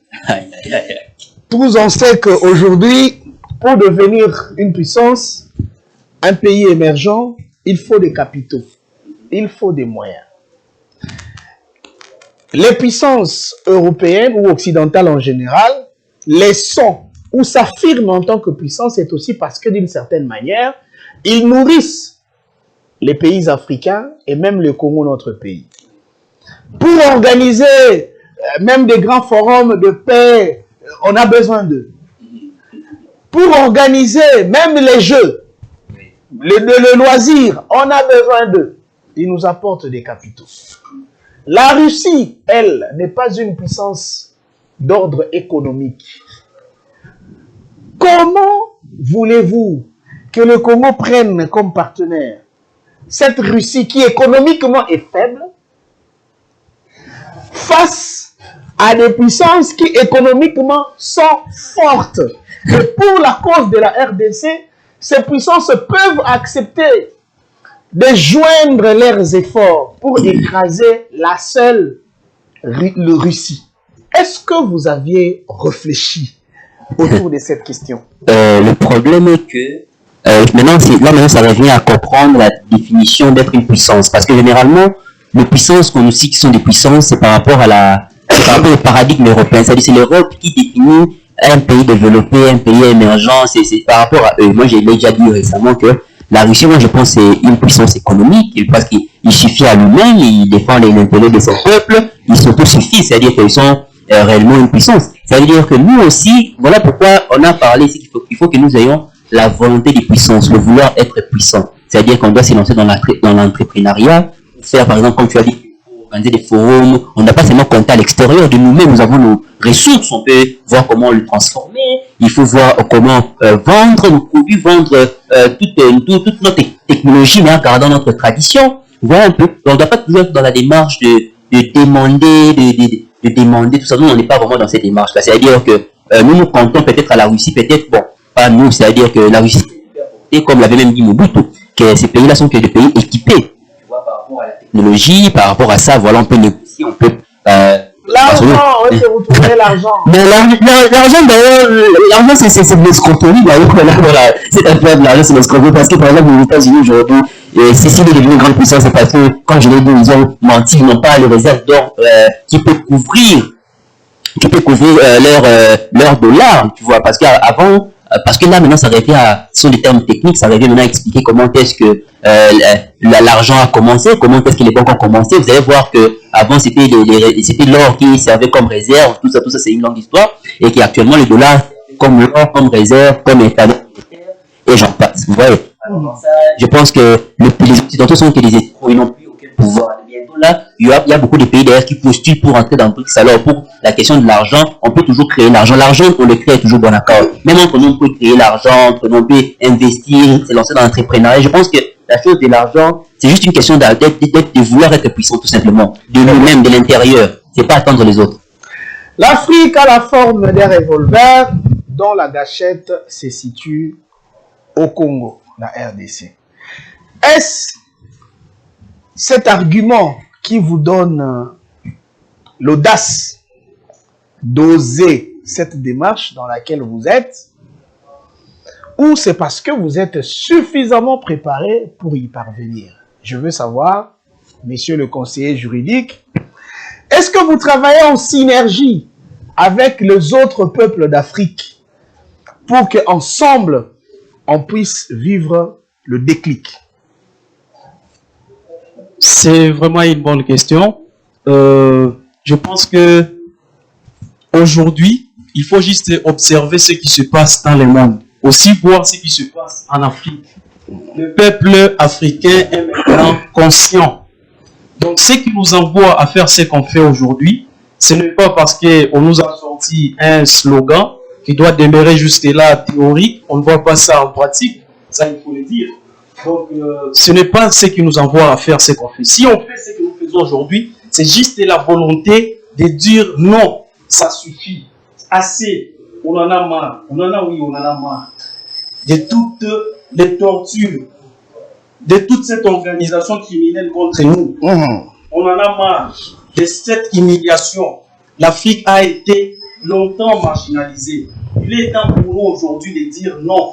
Tous on sait qu'aujourd'hui, pour devenir une puissance, un pays émergent, il faut des capitaux. Il faut des moyens. Les puissances européennes ou occidentales en général, les sont ou s'affirment en tant que puissance, c'est aussi parce que d'une certaine manière, ils nourrissent les pays africains et même le Congo, notre pays. Pour organiser même des grands forums de paix, on a besoin d'eux. Pour organiser même les jeux, le loisir, on a besoin d'eux. Ils nous apportent des capitaux. La Russie, elle, n'est pas une puissance d'ordre économique. Comment voulez-vous que le Congo prenne comme partenaire cette Russie qui économiquement est faible face à des puissances qui économiquement sont fortes? Et pour la cause de la RDC, ces puissances peuvent accepter de joindre leurs efforts pour écraser la seule Russie. Est-ce que vous aviez réfléchi autour de cette question? Le problème est que maintenant, ça revient à comprendre la définition d'être une puissance. Parce que généralement, les puissances qu'on nous cite qui sont des puissances, c'est par rapport au paradigme européen. C'est-à-dire c'est l'Europe qui définit un pays développé, un pays émergent. C'est par rapport à eux. Moi, j'ai déjà dit récemment que la Russie, moi, je pense, c'est une puissance économique parce qu'il suffit à lui-même, il défend l'intérêt de son peuple, il s'autosuffit, c'est-à-dire qu'ils sont réellement une puissance. Ça veut dire que nous aussi, voilà pourquoi on a parlé, c'est qu'il faut que nous ayons la volonté de puissance, le vouloir être puissant. C'est-à-dire qu'on doit se lancer dans l'entrepreneuriat, faire par exemple, comme tu as dit, organiser des forums, on n'a pas seulement compter à l'extérieur de nous-mêmes, nous avons nos ressources, on peut voir comment le transformer, il faut voir comment vendre nos produits, vendre toute notre technologie, mais en gardant notre tradition. Voilà un peu. On ne doit pas toujours être dans la démarche de demander tout ça. Nous, on n'est pas vraiment dans cette démarche-là. C'est-à-dire que nous comptons peut-être à la Russie, peut-être, bon, pas nous, c'est-à-dire que la Russie, et comme l'avait même dit Mobutu, que ces pays-là sont que des pays équipés. Tu vois, par rapport à la technologie, par rapport à ça, voilà, on peut négocier, on peut... l'argent, où est-ce que vous trouvez l'argent? Mais l'argent, d'ailleurs, l'argent, c'est de l'escroquerie, d'ailleurs, voilà, c'est un peu de l'argent, c'est de l'escroquerie, parce que, par exemple, aux États-Unis, aujourd'hui, si est devenu une grande puissance, c'est parce que, quand je l'ai dit, ils ont menti, ils n'ont pas les réserves d'or qui peut couvrir leur dollar, tu vois, parce qu'avant, parce que là, maintenant, ça revient sur les termes techniques, ça revient maintenant à expliquer comment est-ce que l'argent a commencé, comment est-ce que les banques ont commencé. Vous allez voir que avant c'était l'or qui servait comme réserve, tout ça, c'est une longue histoire, et qu'actuellement, le dollar, comme l'or, comme réserve, comme état et j'en passe. Vous voyez. Alors, ça, je pense que les Occidentaux sont que des escrocs, ils n'ont plus aucun pouvoir. Bientôt là, il y a beaucoup de pays d'ailleurs qui postulent pour entrer dans le BRICS. Alors, pour la question de l'argent, on peut toujours créer l'argent. L'argent, on le crée toujours bon accord. Même entre nous, on peut créer l'argent, entre nous, on peut investir, se lancer dans l'entrepreneuriat. Je pense que la chose de l'argent, c'est juste une question de vouloir être puissant, tout simplement. De nous-mêmes, de l'intérieur. C'est pas attendre les autres. L'Afrique a la forme des revolvers dont la gâchette se situe au Congo, la RDC. Est-ce cet argument qui vous donne l'audace d'oser cette démarche dans laquelle vous êtes, ou c'est parce que vous êtes suffisamment préparé pour y parvenir? Je veux savoir, monsieur le conseiller juridique, est-ce que vous travaillez en synergie avec les autres peuples d'Afrique pour qu'ensemble, on puisse vivre le déclic? C'est vraiment une bonne question. Je pense que aujourd'hui, il faut juste observer ce qui se passe dans le monde. Aussi voir ce qui se passe en Afrique. Le peuple africain est maintenant conscient. Donc, ce qui nous envoie à faire ce qu'on fait aujourd'hui, ce n'est pas parce qu'on nous a sorti un slogan qui doit demeurer juste là théorique. On ne voit pas ça en pratique. Ça, il faut le dire. Donc, ce n'est pas ce qui nous envoie à faire ce qu'on fait. Si on fait ce que nous faisons aujourd'hui, c'est juste la volonté de dire non, ça suffit. Assez. On en a marre. On en a marre. De toutes les tortures, de toute cette organisation criminelle contre nous. On en a marre de cette humiliation. L'Afrique a été longtemps marginalisée. Il est temps pour nous aujourd'hui de dire non.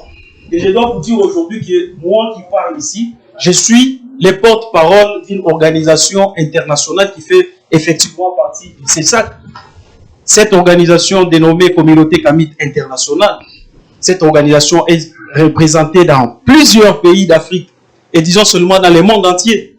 Et je dois vous dire aujourd'hui que moi qui parle ici, je suis le porte-parole d'une organisation internationale qui fait effectivement partie du CESAC. Cette organisation dénommée Communauté Kamite Internationale, cette organisation est représentée dans plusieurs pays d'Afrique et disons seulement dans le monde entier.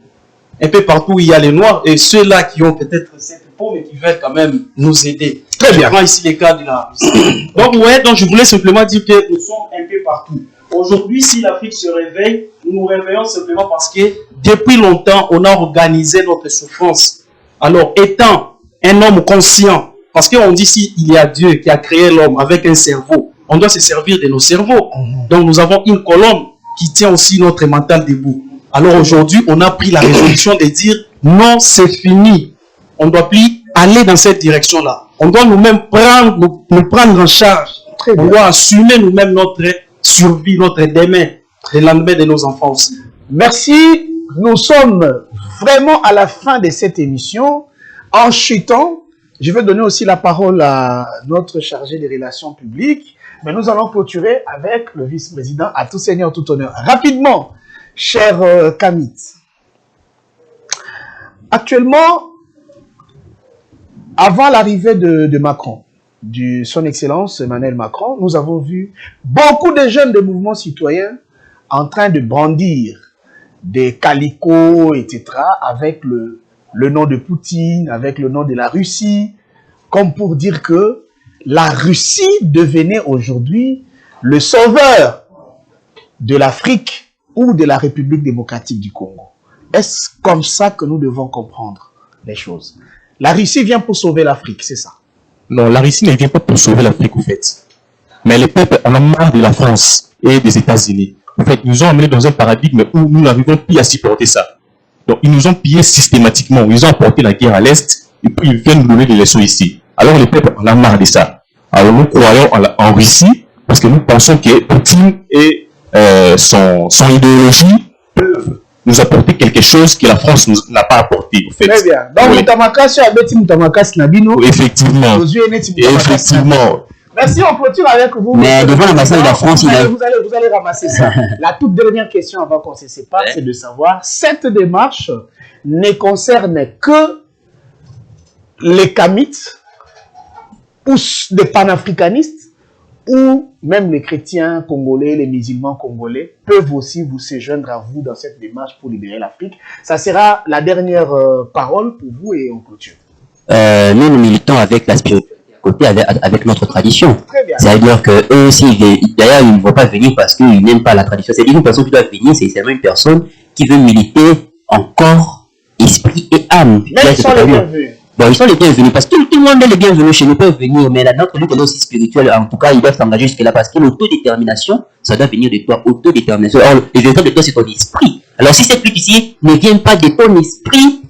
Un peu partout où il y a les Noirs et ceux-là qui ont peut-être cette peau mais qui veulent quand même nous aider. Très bien. Je prends ici les cas de la Russie. Donc, ouais, donc je voulais simplement dire que nous sommes un peu partout. Aujourd'hui, si l'Afrique se réveille, nous nous réveillons simplement parce que depuis longtemps, on a organisé notre souffrance. Alors, étant un homme conscient, parce qu'on dit s'il y a Dieu qui a créé l'homme avec un cerveau, on doit se servir de nos cerveaux. Donc, nous avons une colonne qui tient aussi notre mental debout. Alors, aujourd'hui, on a pris la résolution de dire non, c'est fini. On ne doit plus aller dans cette direction-là. On doit nous-mêmes nous prendre en charge. On doit assumer nous-mêmes notre survie, notre demain, le lendemain de nos enfants aussi. Merci. Nous sommes vraiment à la fin de cette émission. En chutant, je vais donner aussi la parole à notre chargé des relations publiques. Mais nous allons clôturer avec le vice-président à tout seigneur, tout honneur. Rapidement, cher Kamite. Actuellement, avant l'arrivée de Macron, son Excellence Emmanuel Macron, nous avons vu beaucoup de jeunes de mouvements citoyens en train de brandir des calicots, etc., avec le nom de Poutine, avec le nom de la Russie, comme pour dire que la Russie devenait aujourd'hui le sauveur de l'Afrique ou de la République démocratique du Congo. Est-ce comme ça que nous devons comprendre les choses? La Russie vient pour sauver l'Afrique, c'est ça? Non, la Russie ne vient pas pour sauver l'Afrique, en fait. Mais les peuples en ont marre de la France et des États-Unis. En fait, ils nous ont amenés dans un paradigme où nous n'arrivons plus à supporter ça. Donc, ils nous ont pillés systématiquement. Ils ont apporté la guerre à l'Est et puis ils viennent nous donner des leçons ici. Alors, les peuples en ont marre de ça. Alors, nous croyons en Russie parce que nous pensons que Poutine et son idéologie peuvent nous apporter quelque chose que la France n'a pas apporté. En fait. Très bien. Donc, oui. Effectivement. Effectivement. Merci, on clôture avec vous. Mais devant l'ambassade de la France, vous allez ramasser ça. La toute dernière question avant qu'on se sépare, c'est de savoir, cette démarche ne concerne que les Kamites ou des panafricanistes ou même les chrétiens congolais, les musulmans congolais peuvent aussi se joindre à vous dans cette démarche pour libérer l'Afrique. Ça sera la dernière parole pour vous et on clôture. Nous militons avec la spiritualité à côté, avec notre tradition. C'est-à-dire que eux aussi, d'ailleurs, ils ne vont pas venir parce qu'ils n'aiment pas la tradition. C'est-à-dire une personne qui doit venir, c'est seulement une personne qui veut militer en corps, esprit et âme. Mais ils sont les bienvenus. Bon, ils sont les bienvenus parce que tout le monde est les bienvenus chez nous, peuvent venir, mais notre lutte est aussi spirituelle. En tout cas, ils doivent s'engager jusque-là parce que l'autodétermination, ça doit venir de toi, autodétermination. Or, le véritable de toi, c'est ton esprit. Alors, si cette lutte ici ne vient pas de ton esprit,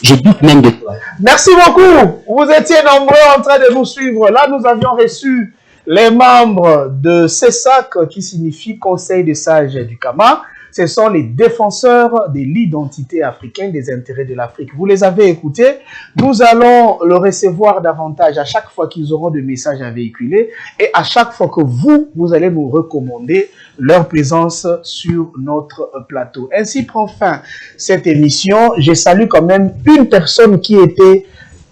je doute même de toi. Merci beaucoup. Vous étiez nombreux en train de nous suivre. Là, nous avions reçu les membres de CESAC, qui signifie Conseil des sages du Kama. Ce sont les défenseurs de l'identité africaine, des intérêts de l'Afrique. Vous les avez écoutés. Nous allons le recevoir davantage à chaque fois qu'ils auront des messages à véhiculer et à chaque fois que vous allez nous recommander leur présence sur notre plateau. Ainsi prend fin cette émission. Je salue quand même une personne qui était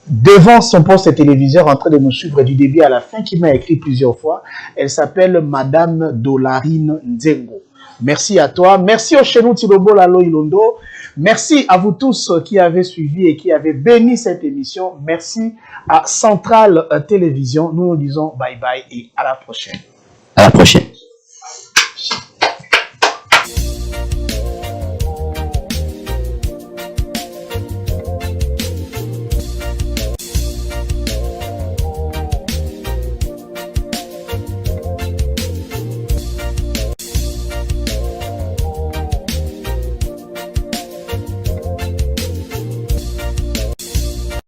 devant son poste téléviseur en train de nous suivre du début à la fin, qui m'a écrit plusieurs fois. Elle s'appelle Madame Dolarine Nzengo. Merci à toi. Merci au Chenou Tilobo Lalo Ilondo. Merci à vous tous qui avez suivi et qui avez béni cette émission. Merci à Centrale Télévision. Nous nous disons bye bye et à la prochaine. À la prochaine.